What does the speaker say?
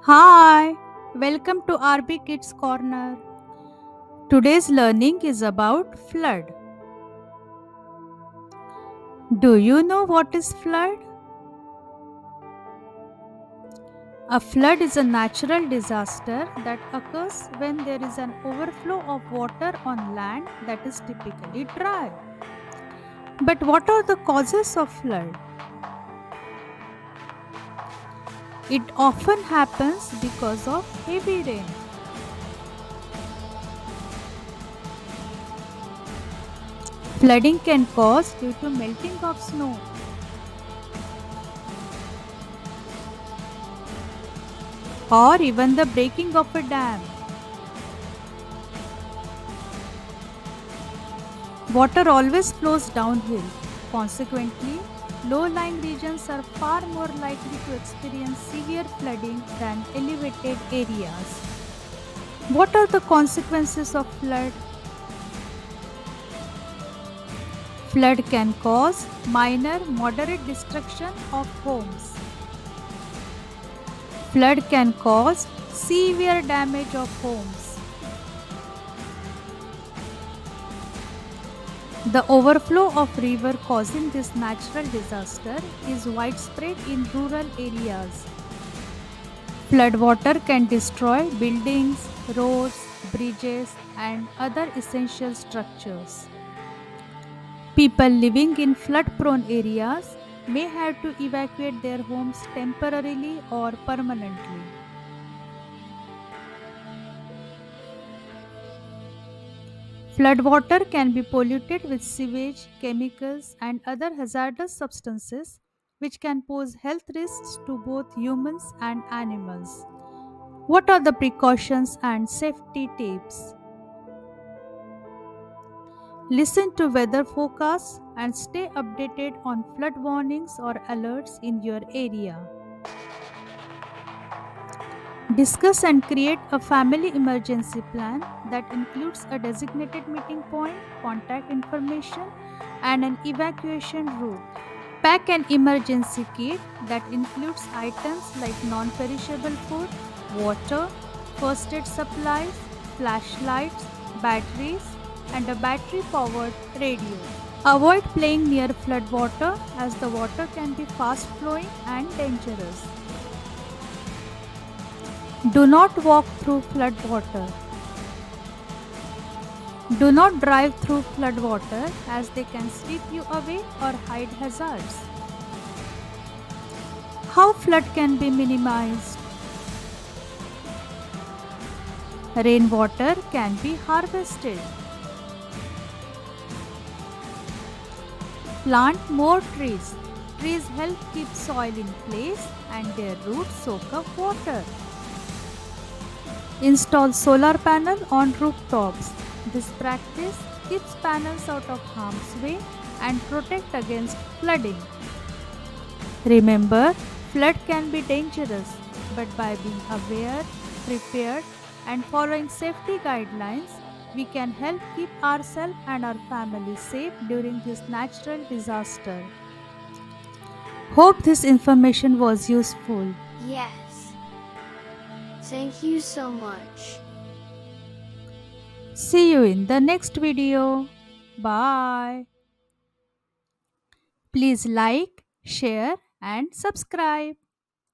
Hi, welcome to RB Kids Corner. Today's learning is about flood. Do you know what is flood? A flood is a natural disaster that occurs when there is an overflow of water on land that is typically dry. But what are the causes of flood? It often happens because of heavy rain. Flooding can cause due to melting of snow, or even the breaking of a dam. Water always flows downhill. Consequently, low-lying regions are far more likely to experience severe flooding than elevated areas. What are the consequences of flood? Flood can cause minor, moderate destruction of homes. Flood can cause severe damage of homes. The overflow of river causing this natural disaster is widespread in rural areas. Floodwater can destroy buildings, roads, bridges, and other essential structures. People living in flood prone areas may have to evacuate their homes temporarily or permanently. Floodwater can be polluted with sewage, chemicals, and other hazardous substances which can pose health risks to both humans and animals. What are the precautions and safety tips? Listen to weather forecasts and stay updated on flood warnings or alerts in your area. Discuss and create a family emergency plan that includes a designated meeting point, contact information, and an evacuation route. Pack an emergency kit that includes items like non perishable food, water, first aid supplies, flashlights, batteries, and a battery powered radio. Avoid playing near floodwater as the water can be fast flowing and dangerous. Do not walk through floodwater. Do not drive through floodwater as they can sweep you away or hide hazards. How flood can be minimized? Rainwater can be harvested. Plant more trees. Trees help keep soil in place and their roots soak up water. Install solar panel on rooftops. This practice keeps panels out of harm's way and protect against flooding. Remember, flood can be dangerous, but by being aware, prepared, and following safety guidelines, we can help keep ourselves and our families safe during this natural disaster. Hope this information was useful. Yes. Thank you so much. See you in the next video. Bye. Please like, share, and subscribe.